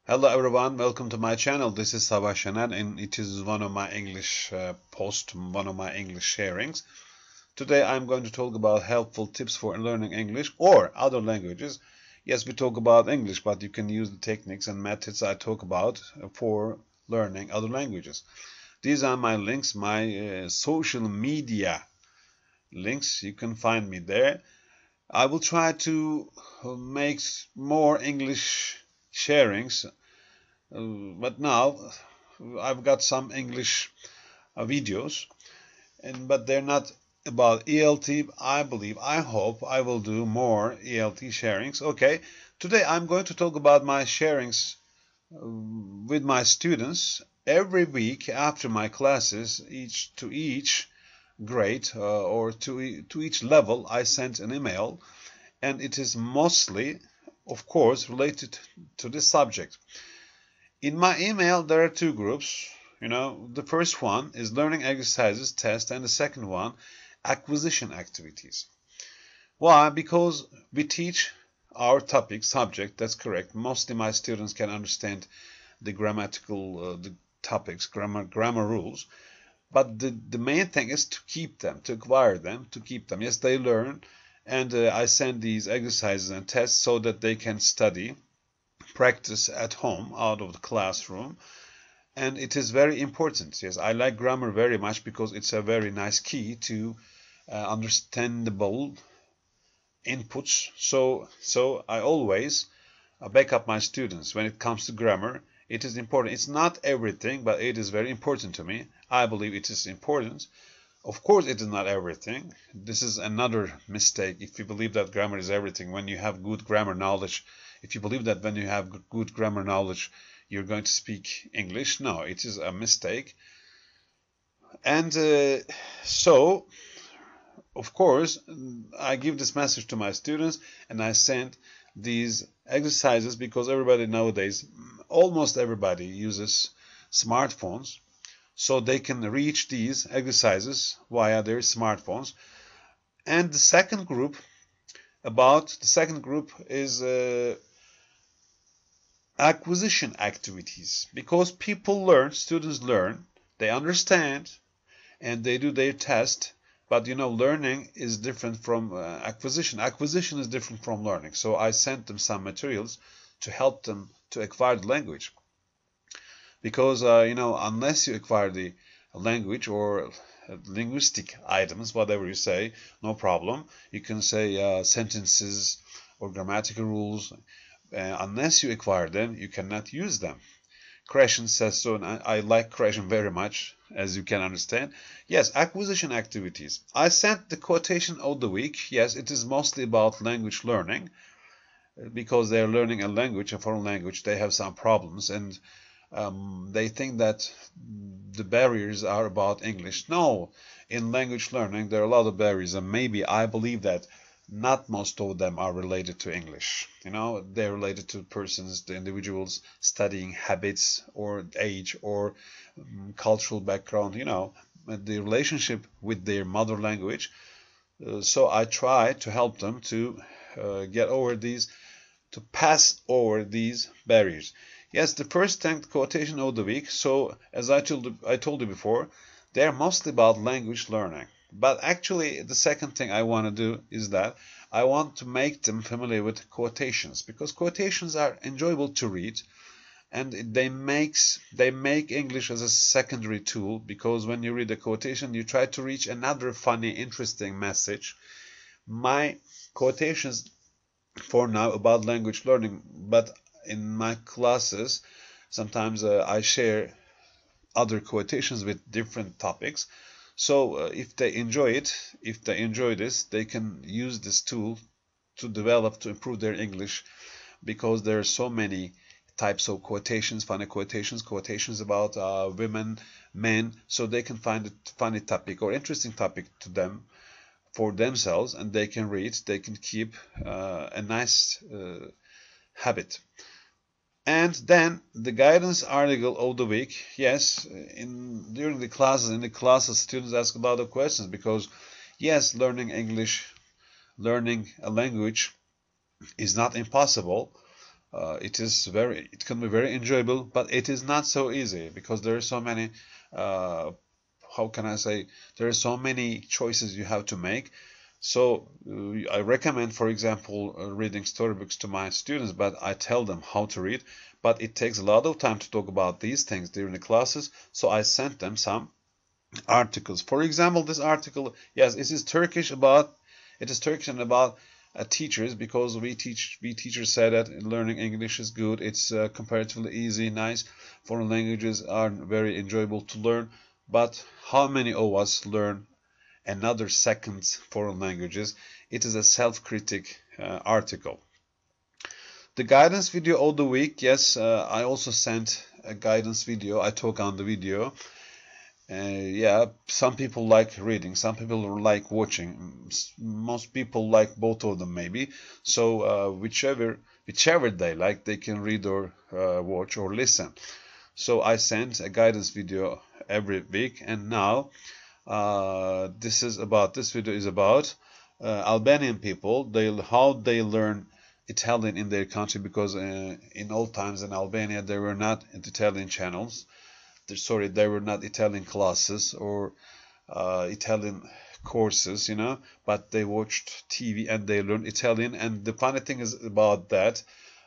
Hello everyone, welcome to my channel. This is savassenel and it is one of my English one of my English sharings. Today I'm going to talk about helpful tips for learning English or other languages. Yes, we talk about English, but you can use the techniques and methods I talk about for learning other languages. These are my links, my social media links. You can find me there. I will try to make more English sharings. But now I've got some English videos, but they're not about ELT. I hope I will do more ELT sharings. Okay, today I'm going to talk about my sharings with my students every week after my classes, each grade or to each level. I sent an email, and it is mostly, of course, related to this subject. In my email, there are two groups. The first one is learning exercises, test, and the second one, acquisition activities. Why? Because we teach our topic, subject, that's correct. Mostly my students can understand the grammatical the topics, grammar rules. But the main thing is to keep them, to acquire them, to keep them. Yes, they learn, and I send these exercises and tests so that they can study, practice at home out of the classroom, and it is very important. Yes, I like grammar very much because it's a very nice key to understandable inputs. So I always back up my students when it comes to grammar. It is important. It's not everything, but it is very important to me. I believe it is important. Of course, it is not everything. This is another mistake. If you believe that grammar is everything, when you have good grammar knowledge, if you believe that when you have good grammar knowledge, you're going to speak English, no, it is a mistake. And so, of course, I give this message to my students, and I send these exercises because everybody nowadays, almost everybody, uses smartphones. So they can reach these exercises via their smartphones. And the second group is acquisition activities, because students learn, they understand, and they do their test. But learning is different from acquisition. Acquisition is different from learning. So I sent them some materials to help them to acquire the language. Because unless you acquire the language or linguistic items, whatever you say, no problem. You can say sentences or grammatical rules. Unless you acquire them, you cannot use them. Krashen says so, and I like Krashen very much, as you can understand. Yes, acquisition activities. I sent the quotation of the week. Yes, it is mostly about language learning, because they're learning a language, a foreign language. They have some problems, and they think that the barriers are about English. No, in language learning there are a lot of barriers, and maybe I believe that not most of them are related to English. They're related to persons, the individuals, studying habits or age or cultural background, the relationship with their mother language. So I try to help them to get over these, to pass over these barriers. Yes, the first tanked quotation of the week. So as I told you before, they're mostly about language learning. But actually, the second thing I want to do is that I want to make them familiar with quotations, because quotations are enjoyable to read, and they make English as a secondary tool. Because when you read a quotation, you try to reach another funny, interesting message. My quotations for now about language learning, but in my classes sometimes I share other quotations with different topics. So if they enjoy this, they can use this tool to improve their English, because there are so many types of quotations, funny quotations about women, men, so they can find a funny topic or interesting topic to them for themselves, and they can read, they can keep a nice habit. And then the guidance article of the week. Yes, during the classes, students ask a lot of questions, because yes, learning English, learning a language is not impossible. it can be very enjoyable, but it is not so easy because there are so many, how can I say, there are so many choices you have to make. So I recommend, for example, reading storybooks to my students, but I tell them how to read. But it takes a lot of time to talk about these things during the classes, so I sent them some articles. For example, this article, yes, it is Turkish and about teachers, because we teachers say that learning English is good. It's comparatively easy, nice. Foreign languages are very enjoyable to learn. But how many of us learn another second foreign languages? It is a self-critic article. The guidance video of the week, yes, I also sent a guidance video. I talk on the video. Yeah, some people like reading, some people like watching. Most people like both of them, maybe. So whichever they like, they can read or watch or listen. So I send a guidance video every week, and now this video is about Albanian people. How they learn Italian in their country, because in old times in Albania there were not Italian channels. There were not Italian classes or Italian courses, but they watched TV and they learned Italian. And the funny thing is about that,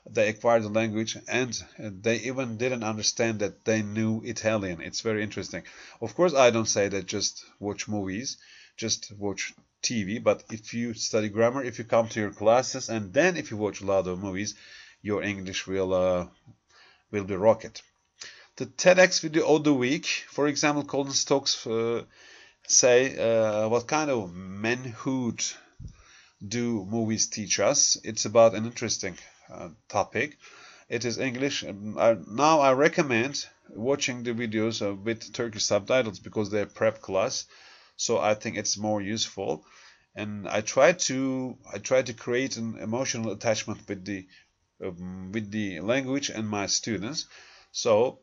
they acquired the language and they even didn't understand that they knew Italian. It's very interesting. Of course, I don't say that just watch movies, just watch TV, but if you study grammar, if you come to your classes, and then if you watch a lot of movies, your English will be rocket. The TEDx video of the week, for example, Colin Stokes say what kind of manhood do movies teach us? It's about an interesting topic. It is English. Now I recommend watching the videos with Turkish subtitles because they're prep class, so I think it's more useful. And I try to create an emotional attachment with the language and my students. So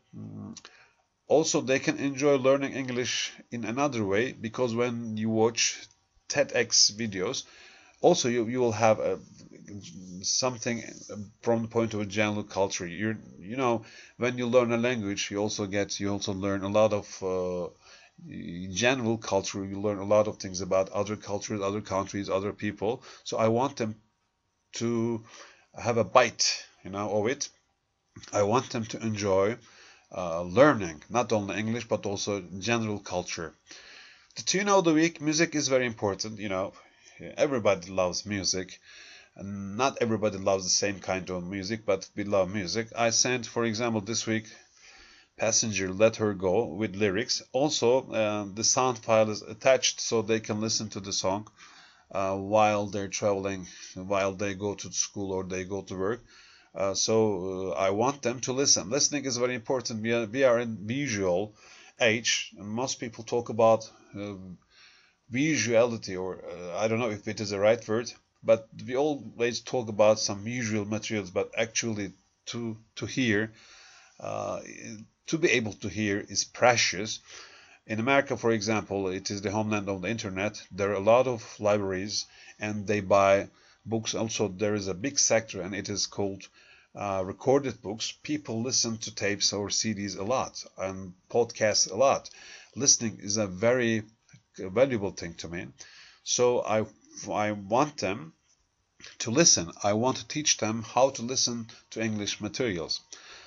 also they can enjoy learning English in another way, because when you watch TEDx videos, also you will have something from the point of general culture. When you learn a language, you also learn a lot of general culture. You learn a lot of things about other cultures, other countries, other people. So I want them to have a bite, of it. I want them to enjoy learning not only English but also general culture. The tune of the week, music is very important. Everybody loves music, and not everybody loves the same kind of music, but we love music. I sent, for example, this week, Passenger, Let Her Go with lyrics. Also, the sound file is attached so they can listen to the song while they're traveling, while they go to school or they go to work. So I want them to listen. Listening is very important. We are in visual age, and most people talk about visuality, or I don't know if it is the right word, but we always talk about some visual materials, but actually to hear, to be able to hear is precious. In America, for example, it is the homeland of the internet. There are a lot of libraries and they buy books. Also, there is a big sector and it is called recorded books. People listen to tapes or CDs a lot and podcasts a lot. Listening is a very valuable thing to me. So I want them to listen. I want to teach them how to listen to English materials.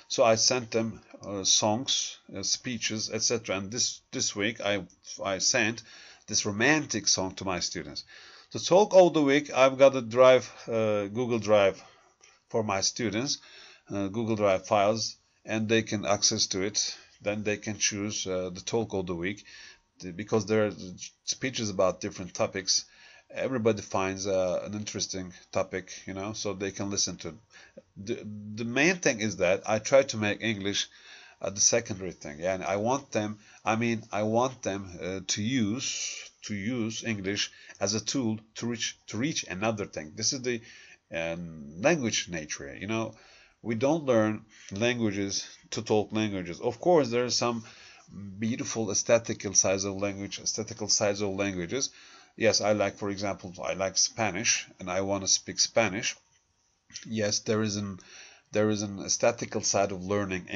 So I sent them songs, speeches, etc. And this week I sent this romantic song to my students. The talk of the week, I've got a Google Drive for my students, Google Drive files, and they can access to it. Then they can choose the talk of the week, because there are speeches about different topics. Everybody finds an interesting topic, so they can listen to it. The main thing is that I try to make English the secondary thing. Yeah, and I want them to use English as a tool to reach another thing. This is the language nature. We don't learn languages to talk languages. Of course, there are some beautiful aesthetical sides of languages. Yes, for example, I like Spanish and I want to speak Spanish. Yes, there is an there is an statistical side of learning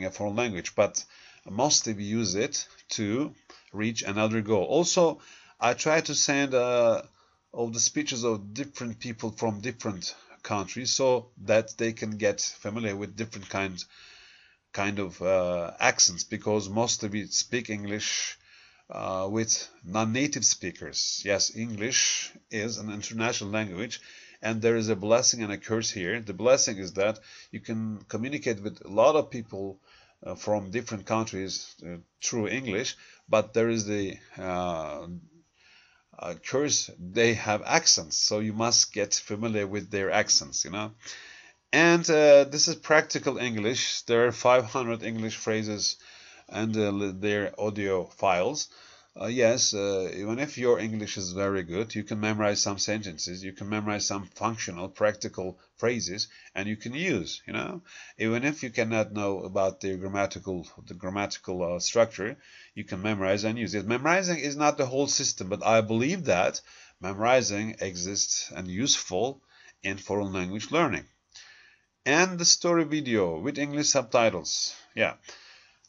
a foreign language, but mostly we use it to reach another goal. Also, I try to send all the speeches of different people from different countries so that they can get familiar with different kind of accents, because mostly we speak English with non-native speakers. Yes, English is an international language, and there is a blessing and a curse here. The blessing is that you can communicate with a lot of people from different countries through English, but there is the curse. They have accents, so you must get familiar with their accents, you know. And this is practical English. There are 500 English phrases and their audio files. Yes, even if your English is very good, you can memorize some sentences, you can memorize some functional, practical phrases, and you can use, you know. Even if you cannot know about the grammatical structure, you can memorize and use it. Memorizing is not the whole system, but I believe that memorizing exists and useful in foreign language learning. And the story video with English subtitles. Yeah.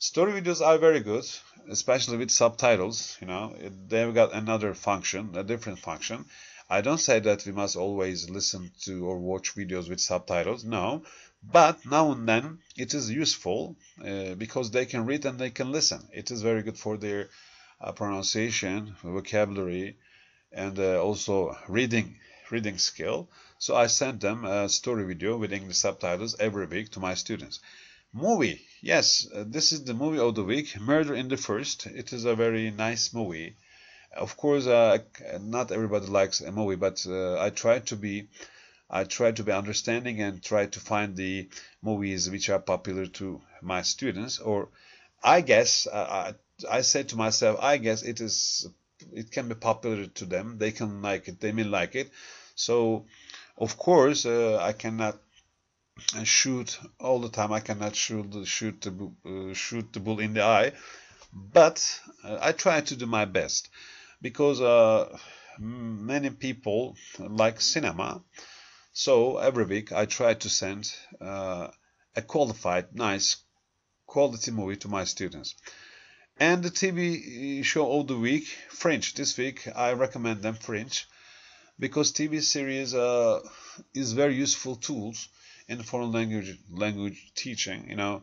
Story videos are very good, especially with subtitles. You know, they've got another function, a different function. I don't say that we must always listen to or watch videos with subtitles, no. But now and then it is useful because they can read and they can listen. It is very good for their pronunciation, vocabulary, and also reading skill. So I send them a story video with English subtitles every week to my students. Movie, yes, this is the movie of the week, Murder in the First. It is a very nice movie. Of course, not everybody likes a movie, but I try to be understanding and try to find the movies which are popular to my students. Or I guess I say to myself, I guess it can be popular to them. They can like it. They may like it. So, of course, I cannot shoot all the time. I cannot shoot the bull in the eye, but I try to do my best, because many people like cinema. So every week I try to send a qualified, nice quality movie to my students. And the TV show of the week, French. This week I recommend them French, because TV series is very useful tools in foreign language teaching. You know,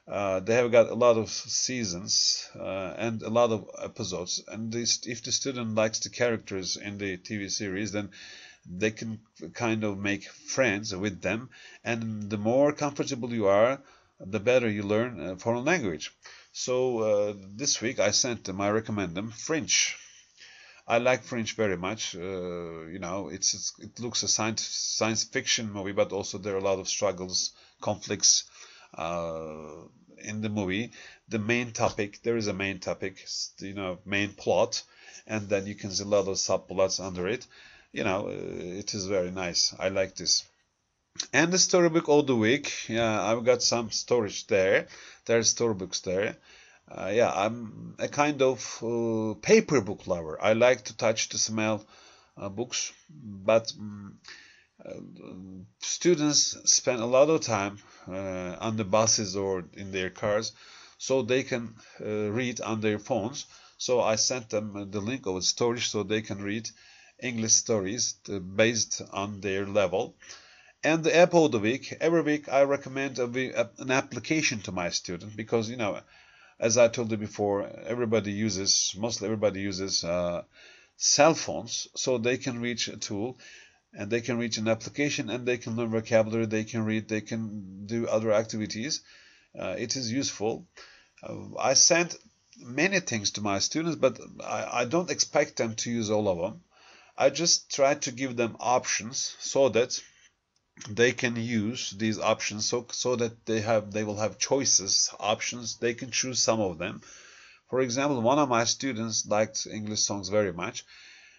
they have got a lot of seasons and a lot of episodes, and if the student likes the characters in the TV series, then they can kind of make friends with them, and the more comfortable you are, the better you learn foreign language. So this week I recommend them French. I like French very much. You know, it looks a science fiction movie, but also there are a lot of struggles, conflicts in the movie. There is a main topic, you know, main plot, and then you can see a lot of subplots under it. You know, it is very nice. I like this. And the storybook of the week. Yeah, I've got some storage there. There are storybooks there. Yeah, I'm a kind of paper book lover. I like to touch, to smell books, but students spend a lot of time on the buses or in their cars, so they can read on their phones. So I sent them the link of storage so they can read English stories based on their level. And the app of the week, every week I recommend an application to my student, because, you know, as I told you before, mostly everybody uses cell phones, so they can reach a tool and they can reach an application and they can learn vocabulary, they can read, they can do other activities. It is useful. I send many things to my students, but I don't expect them to use all of them. I just try to give them options so that they can use these options, so that they will have options. They can choose some of them. For example, one of my students liked English songs very much,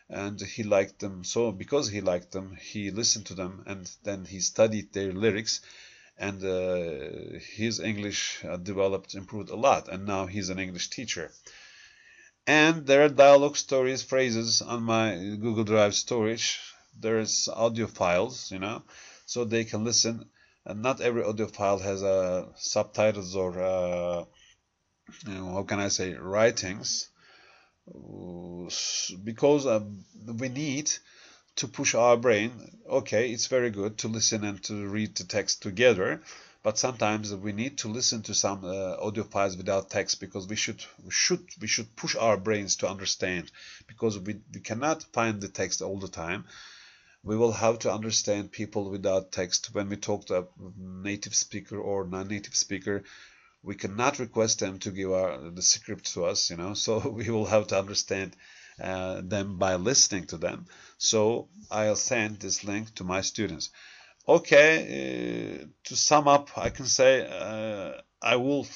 and he liked them. So because he liked them, he listened to them, and then he studied their lyrics, and his English improved a lot, and now he's an English teacher. And there are dialogue stories, phrases on my Google Drive storage. There's audio files, you know, so they can listen And not every audio file has subtitles or how can I say, writings, because we need to push our brain. Okay, it's very good to listen and to read the text together, but sometimes we need to listen to some audio files without text, because we should push our brains to understand, because we cannot find the text all the time. We will have to understand people without text. When we talk to a native speaker or non-native speaker, we cannot request them to give the script to us, so we will have to understand them by listening to them. So I'll send this link to my students. Okay, to sum up, I can say I will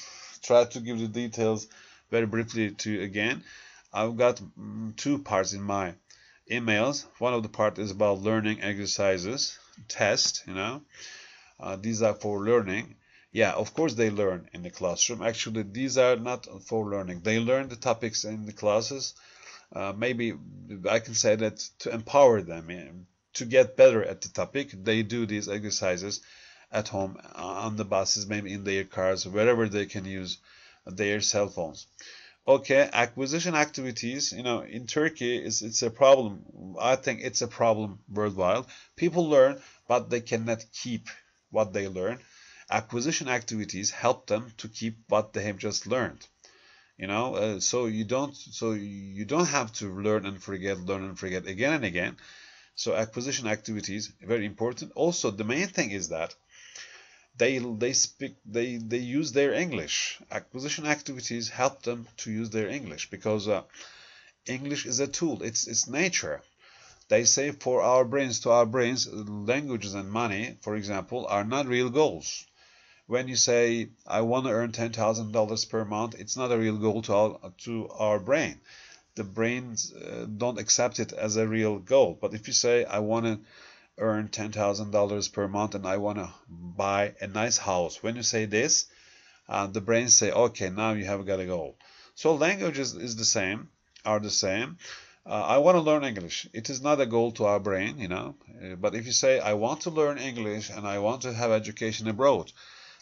try to give the details very briefly to you again. I've got two parts in my emails. One of the part is about learning exercises, test, these are for learning. Yeah, of course they learn in the classroom. Actually, these are not for learning. They learn the topics in the classes. Maybe I can say that to empower them, to get better at the topic, they do these exercises at home, on the buses, maybe in their cars, wherever they can use their cell phones. Okay, acquisition activities, in Turkey, it's a problem. I think it's a problem worldwide. People learn, but they cannot keep what they learn. Acquisition activities help them to keep what they have just learned. So you don't have to learn and forget again and again. So acquisition activities very important. Also, the main thing is that they use their English. Acquisition activities help them to use their English, because English is a tool. It's nature. They say to our brains, languages and money, for example, are not real goals. When you say, I want to earn $10,000 per month, it's not a real goal to our brain. The brains don't accept it as a real goal. But if you say, I want to earn $10,000 per month and I want to buy a nice house, when you say this, the brains say, okay, now you have got a goal. So languages are the same. I want to learn English. It is not a goal to our brain, But if you say, I want to learn English and I want to have education abroad,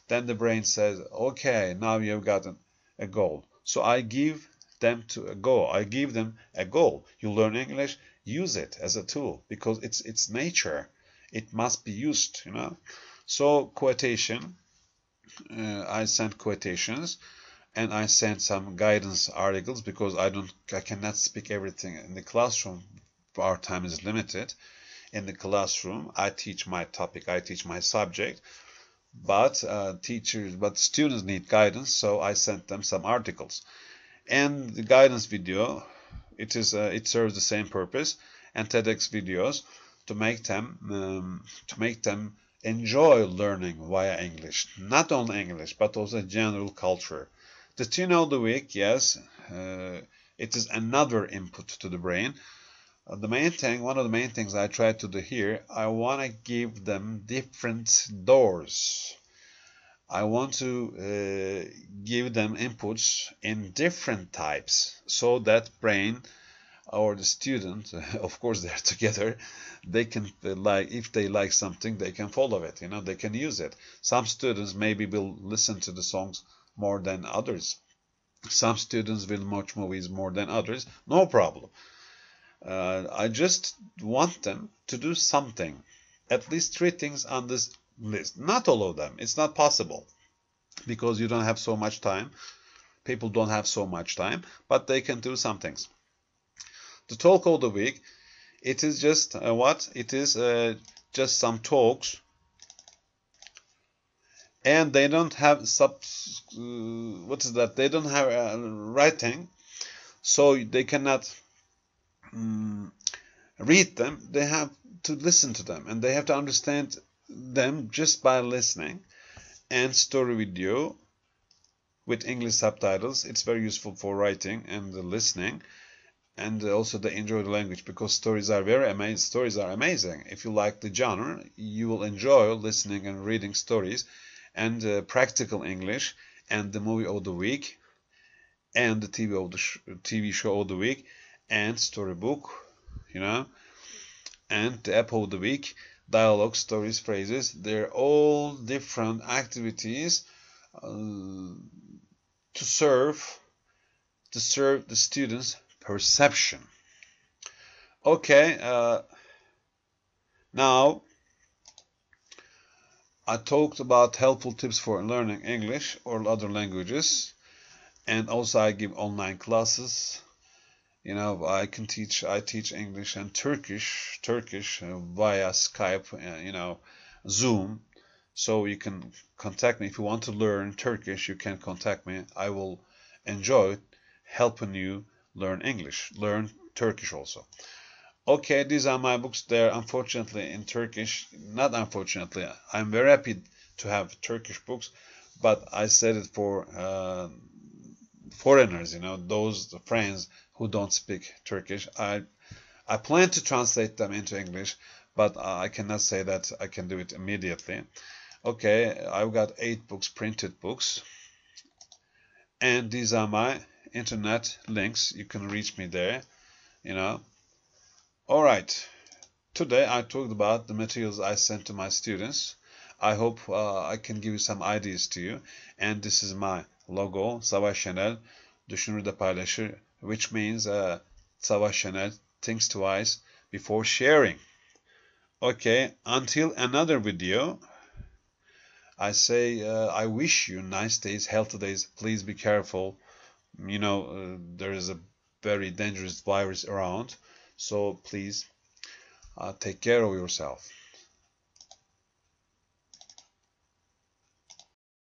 then the brain says, okay, now you've got a goal. So I give them a goal. You learn English, use it as a tool, because it's nature. It must be used, So quotation, I sent quotations, and I sent some guidance articles, because I cannot speak everything in the classroom. Our time is limited. In the classroom, I teach my topic, I teach my subject. But students need guidance, so I sent them some articles. And the guidance video, it serves the same purpose, and TEDx videos, to make them enjoy learning via English. Not only English, but also general culture. The tune of the week, yes, it is another input to the brain. One of the main things I try to do here, I want to give them different doors. I want to give them inputs in different types, so that brain or the student, of course they're together, they can, if they like something, they can follow it, they can use it. Some students maybe will listen to the songs more than others. Some students will watch movies more than others. No problem. I just want them to do something, at least 3 things on this list. Not all of them. It's not possible, because you don't have so much time. People don't have so much time, but they can do some things. The talk of the week, it is just what? It is just some talks, and they don't have what is that? They don't have writing, so they cannot read them. They have to listen to them, and they have to understand them just by listening. And story video with English subtitles, it's very useful for writing and listening, and also they enjoy the language, because stories are amazing. If you like the genre, you will enjoy listening and reading stories. And practical English, and the movie of the week, and the TV show of the week, and storybook, and the app of the week. dialogue, stories, phrases. They're all different activities to serve the students' perception. Okay, now I talked about helpful tips for learning English or other languages, and also I give online classes. You know, I teach English and Turkish via Skype, Zoom. So you can contact me if you want to learn Turkish. You can contact me. I will enjoy helping you learn English, learn Turkish also. Okay, these are my books. They're unfortunately in Turkish. Not unfortunately. I'm very happy to have Turkish books, but I said it for foreigners, those friends who don't speak Turkish. I plan to translate them into English, but I cannot say that I can do it immediately. Okay, I've got 8 books, printed books, and these are my internet links. You can reach me there, All right, today I talked about the materials I sent to my students. I hope I can give you some ideas to you. And this is my logo, savassenel, düşünür de paylaşır, which means savassenel thinks twice before sharing. Okay, until another video, I say I wish you nice days, healthy days. Please be careful. There is a very dangerous virus around, so please take care of yourself.